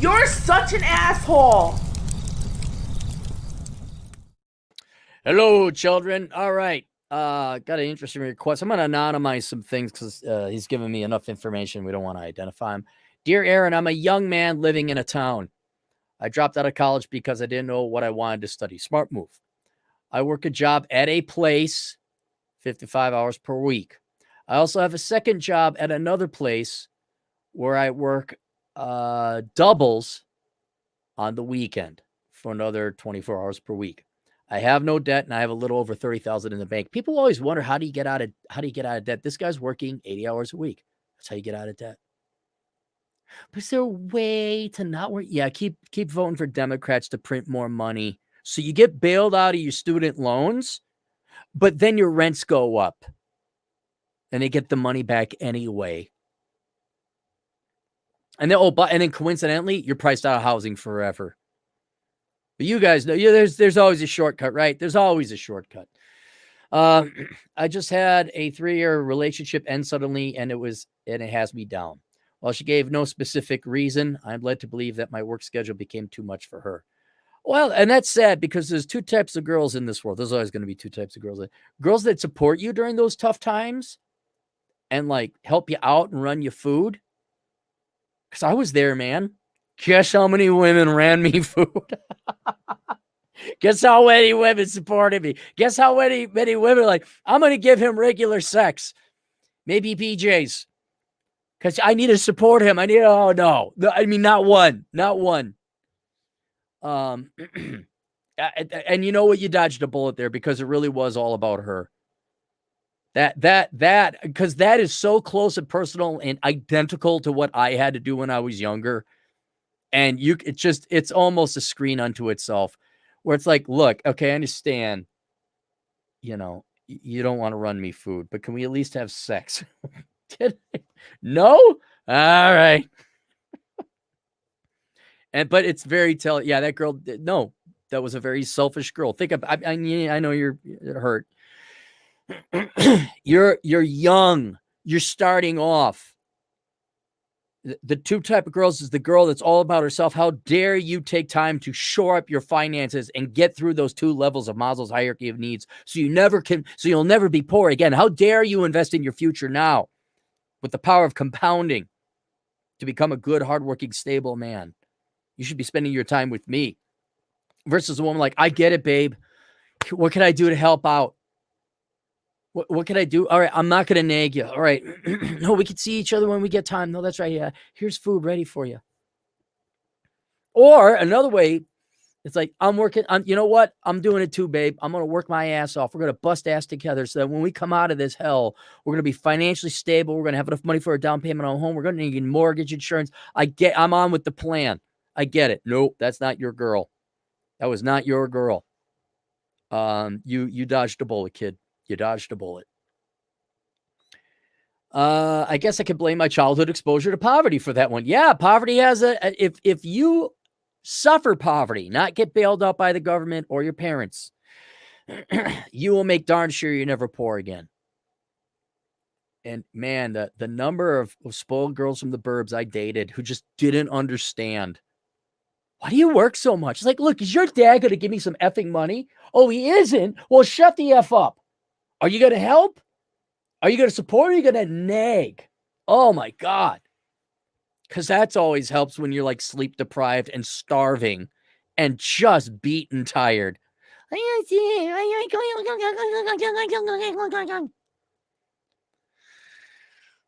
You're such an asshole. Hello, children. All right. Got an interesting request. I'm going to anonymize some things because he's given me enough information. We don't want to identify him. Dear Aaron, I'm a young man living in a town. I dropped out of college because I didn't know what I wanted to study. Smart move. I work a job at a place, 55 hours per week. I also have a second job at another place where I work doubles on the weekend for another 24 hours per week. I have no debt and I have a little over 30,000 in the bank. People always wonder, how do you get out of debt? This guy's working 80 hours a week. That's how you get out of debt. But is there a way to not work? Yeah, keep voting for Democrats to print more money. So you get bailed out of your student loans, but then your rents go up and they get the money back anyway. And then coincidentally, you're priced out of housing forever. But you guys know, there's always a shortcut, right? There's always a shortcut. I just had a 3-year relationship end suddenly, and it has me down. While she gave no specific reason, I'm led to believe that my work schedule became too much for her. Well, and that's sad because there's two types of girls in this world. There's always going to be two types of girls. Girls that support you during those tough times and like help you out and run you food. Because I was there, man. Guess how many women ran me food? Guess how many women supported me? Guess how many women are like, I'm going to give him regular sex. Maybe PJs. Because I need to support him. Oh, no. I mean, not one. Not one. And you know what? You dodged a bullet there because it really was all about her. Because that is so close and personal and identical to what I had to do when I was younger. And it's almost a screen unto itself where it's like, look, okay, I understand, you don't want to run me food, but can we at least have sex? No? All right. But it's very telling. Yeah, that girl, no, that was a very selfish girl. Think of, I know you're hurt. You're young. You're starting off. The two type of girls is the girl that's all about herself. How dare you take time to shore up your finances and get through those 2 levels of Maslow's hierarchy of needs so you'll never be poor again. How dare you invest in your future now with the power of compounding to become a good, hardworking, stable man? You should be spending your time with me versus a woman like, I get it, babe. What can I do to help out? What can I do? All right, I'm not going to nag you. All right. No, we can see each other when we get time. No, that's right. Yeah, here's food ready for you. Or another way, it's like, I'm working on, you know what? I'm doing it too, babe. I'm going to work my ass off. We're going to bust ass together so that when we come out of this hell, we're going to be financially stable. We're going to have enough money for a down payment on a home. We're going to need mortgage insurance. I'm on with the plan. I get it. Nope, that's not your girl. That was not your girl. You dodged a bullet, kid. You dodged a bullet. I guess I could blame my childhood exposure to poverty for that one. Yeah, poverty has if you suffer poverty, not get bailed out by the government or your parents, you will make darn sure you're never poor again. And man, the number of spoiled girls from the burbs I dated who just didn't understand. Why do you work so much? It's like, look, is your dad going to give me some effing money? Oh, he isn't? Well, shut the F up. Are you going to help? Are you going to support or are you going to nag? Oh, my God. Because that's always helps when you're like sleep deprived and starving and just beat and tired.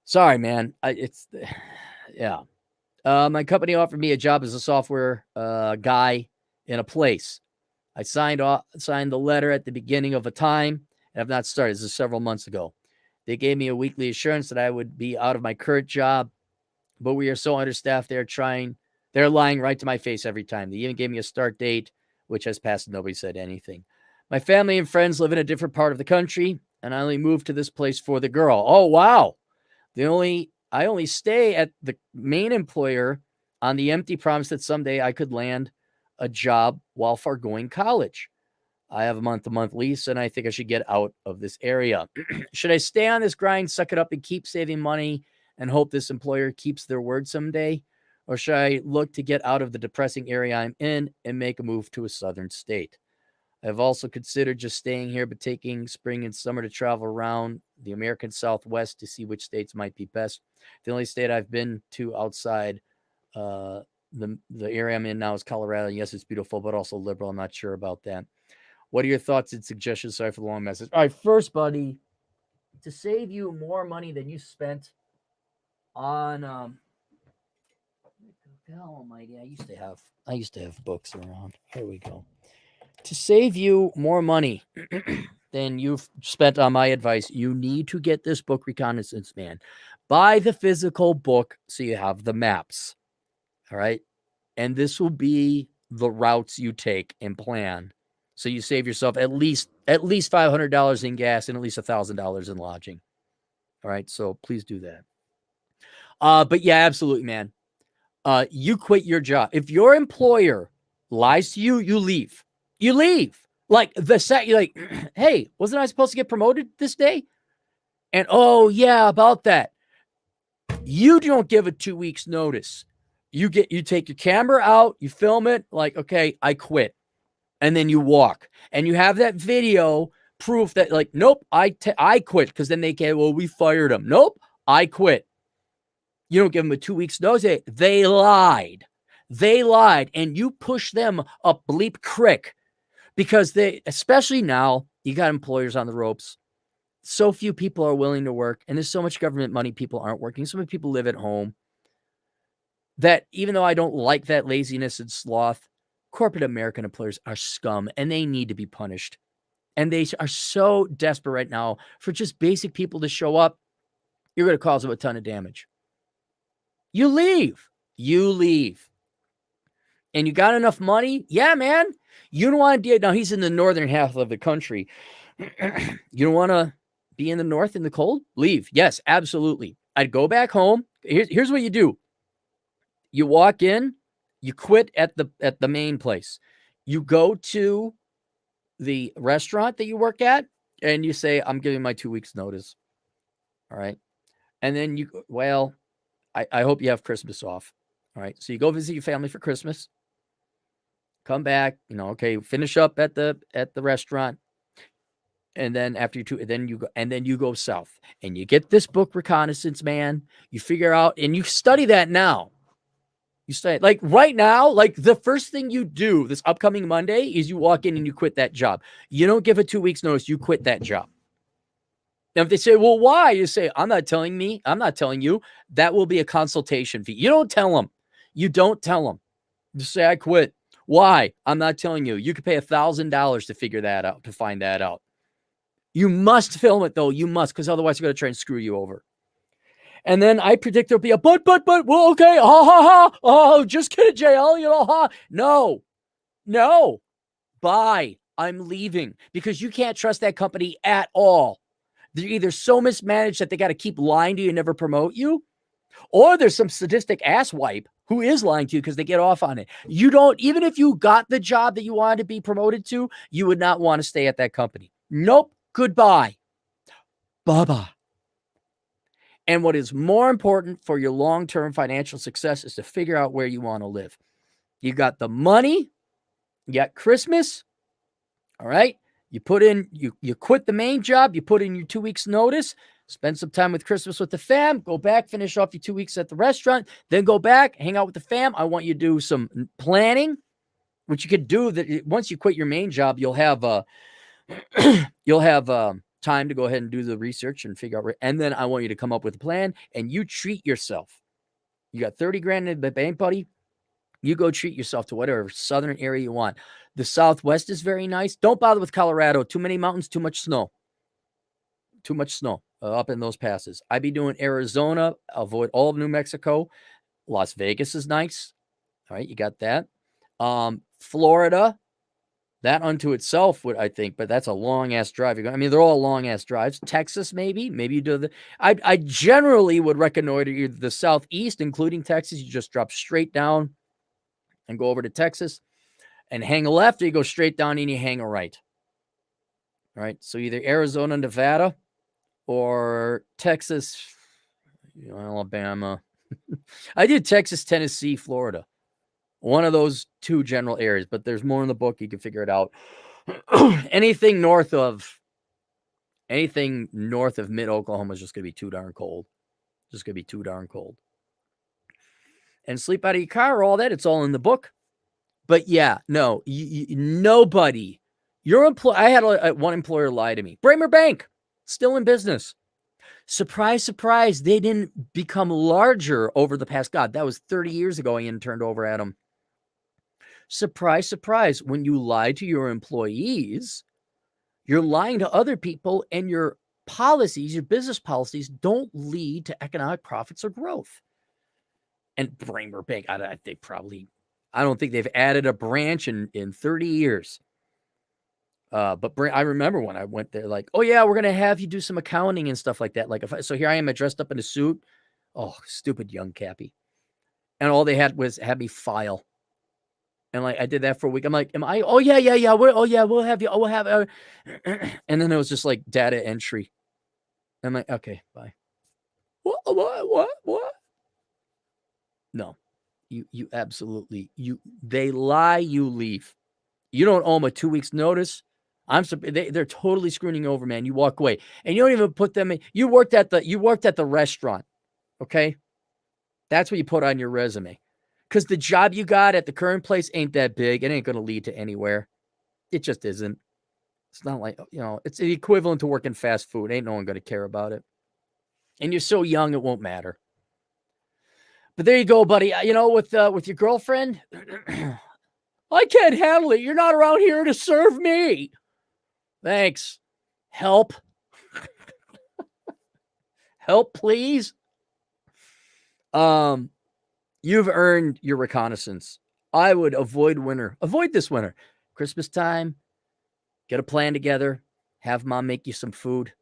Sorry, man. Yeah. My company offered me a job as a software guy in a place. I signed the letter at the beginning of a time and have not started. This is several months ago. They gave me a weekly assurance that I would be out of my current job, but we are so understaffed. They're lying right to my face every time. They even gave me a start date, which has passed and nobody said anything. My family and friends live in a different part of the country, and I only moved to this place for the girl. Oh, wow. I only stay at the main employer on the empty promise that someday I could land a job while foregoing college. I have a month-to-month lease, and I think I should get out of this area. Should I stay on this grind, suck it up, and keep saving money and hope this employer keeps their word someday? or should I look to get out of the depressing area I'm in and make a move to a southern state? I've also considered just staying here, but taking spring and summer to travel around the American Southwest to see which states might be best. The only state I've been to outside the area I'm in now is Colorado. Yes, it's beautiful, but also liberal. I'm not sure about that. What are your thoughts and suggestions? Sorry for the long message. All right, first, buddy, to save you more money than you spent on God almighty, I used to have books around. Here we go. To save you more money than you've spent on my advice, you need to get this book, Reconnaissance Man. Buy the physical book so you have the maps. All right. And this will be the routes you take and plan. So you save yourself at least $500 in gas and at least $1,000 in lodging. All right. So please do that. But yeah, absolutely, man. You quit your job. If your employer lies to you, you leave. You leave. Like you're like, hey, wasn't I supposed to get promoted this day? And oh yeah, about that. You don't give a 2 weeks notice. You take your camera out, you film it, like, okay, I quit. And then you walk and you have that video proof that, like, nope, I quit. Because then they can, well, we fired him. Nope, I quit. You don't give them a 2 weeks notice. They lied. They lied. And you push them up bleep crick because especially now, you got employers on the ropes. So few people are willing to work. And there's so much government money, people aren't working. So many people live at home that even though I don't like that laziness and sloth, corporate American employers are scum and they need to be punished. And they are so desperate right now for just basic people to show up. You're going to cause them a ton of damage. You leave. And you got enough money? Yeah, man. You don't want to do. Now he's in the northern half of the country. You don't want to be in the north in the cold? Leave. Yes, absolutely. I'd go back home. Here's what you do. You walk in, you quit at the main place. You go to the restaurant that you work at and you say, I'm giving my 2 weeks notice. All right. And then I hope you have Christmas off. All right. So you go visit your family for Christmas. Come back, okay, finish up at the restaurant. And then after you go south and you get this book, Reconnaissance Man. You figure out and you study that now. You study like right now, like the first thing you do this upcoming Monday is you walk in and you quit that job. You don't give a 2 weeks notice. You quit that job. Now, if they say, well, why? You say, I'm not telling you. That will be a consultation fee. You don't tell them. Just say, I quit. Why? I'm not telling you. You could pay $1,000 to figure that out, to find that out. You must film it, though. You must, because otherwise they're going to try and screw you over. And then I predict there'll be a but, well, okay, oh, just get a JL, No. Bye. I'm leaving because you can't trust that company at all. They're either so mismanaged that they got to keep lying to you and never promote you, or there's some sadistic asswipe who is lying to you because they get off on it. You don't, even if you got the job that you wanted to be promoted to, you would not want to stay at that company. Nope. Goodbye. Bye-bye. And what is more important for your long-term financial success is to figure out where you want to live. You got the money, you got Christmas, all right? You quit the main job, you put in your 2 weeks notice, spend some time with Christmas with the fam, go back, finish off your 2 weeks at the restaurant, then go back, hang out with the fam. I want you to do some planning, which you could do that once you quit your main job, you'll have time to go ahead and do the research and figure out. And then I want you to come up with a plan and you treat yourself. You got 30 grand in the bank, buddy. You go treat yourself to whatever southern area you want. The Southwest is very nice. Don't bother with Colorado. Too many mountains, too much snow. Up in those passes. I'd be doing Arizona. Avoid all of New Mexico. Las Vegas is nice. All right, you got that. Florida, that unto itself would, I think, but that's a long ass drive. They're all long ass drives. Texas, maybe you do I generally would reconnoiter either the Southeast, including Texas. You just drop straight down and go over to Texas and hang a left, or you go straight down and you hang a right. All right. So either Arizona, Nevada, or Texas, Alabama, I did Texas, Tennessee, Florida. One of those two general areas, but there's more in the book. You can figure it out. anything north of mid Oklahoma is just going to be too darn cold. Just going to be too darn cold. And sleep out of your car, all that, it's all in the book. But yeah, no, nobody. I had one employer lie to me. Bramer Bank, still in business. Surprise, surprise, they didn't become larger over the past. God, that was 30 years ago I interned over at them. Surprise, surprise, when you lie to your employees, you're lying to other people, and your policies, your business policies, don't lead to economic profits or growth. And Bramer Bank, I don't think they've added a branch in 30 years. But I remember when I went there, like, oh yeah, we're going to have you do some accounting and stuff like that. Like, so here I am dressed up in a suit. Oh, stupid young Cappy. And all they had was have me file. And like, I did that for a week. I'm like, oh yeah. We'll have you. Oh, we'll have, and then it was just like data entry. I'm like, okay, bye. What? No, you absolutely, they lie, you leave. You don't owe them a 2 weeks notice. They're totally screwing you over, man. You walk away, and you don't even put them in. You worked at the restaurant. Okay. That's what you put on your resume. Because the job you got at the current place ain't that big. It ain't going to lead to anywhere. It just isn't. It's not like, it's the equivalent to working fast food. Ain't no one going to care about it. And you're so young, it won't matter. But there you go, buddy. With your girlfriend, I can't handle it. You're not around here to serve me. Thanks. Help. Help, please. You've earned your reconnaissance. I would avoid this winter. Christmas time, get a plan together. Have mom make you some food.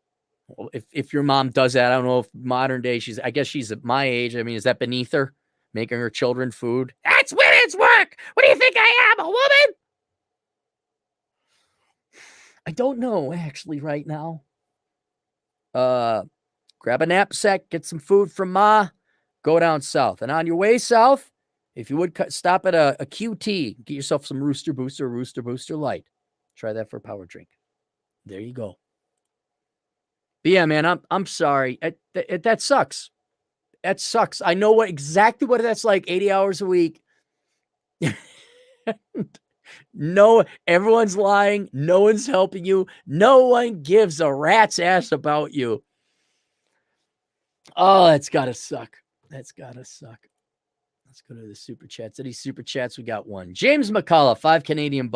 If your mom does that, I don't know if modern day I guess she's at my age. I mean, is that beneath her? Making her children food? That's women's work. What do you think I am, a woman? I don't know, actually, right now. Grab a knapsack, get some food from Ma, go down south. And on your way south, if you would stop at a QT, get yourself some Rooster Booster Light. Try that for a power drink. There you go. But yeah, man, I'm sorry. That sucks. That sucks. I know exactly what that's like. 80 hours a week. No, everyone's lying. No one's helping you. No one gives a rat's ass about you. Oh, that's gotta suck. That's gotta suck. Let's go to the super chats. Any super chats? We got one. James McCullough, $5 Canadian.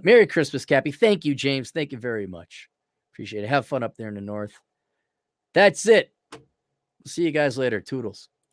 Merry Christmas, Cappy. Thank you, James. Thank you very much. Appreciate it. Have fun up there in the north. That's it. See you guys later. Toodles.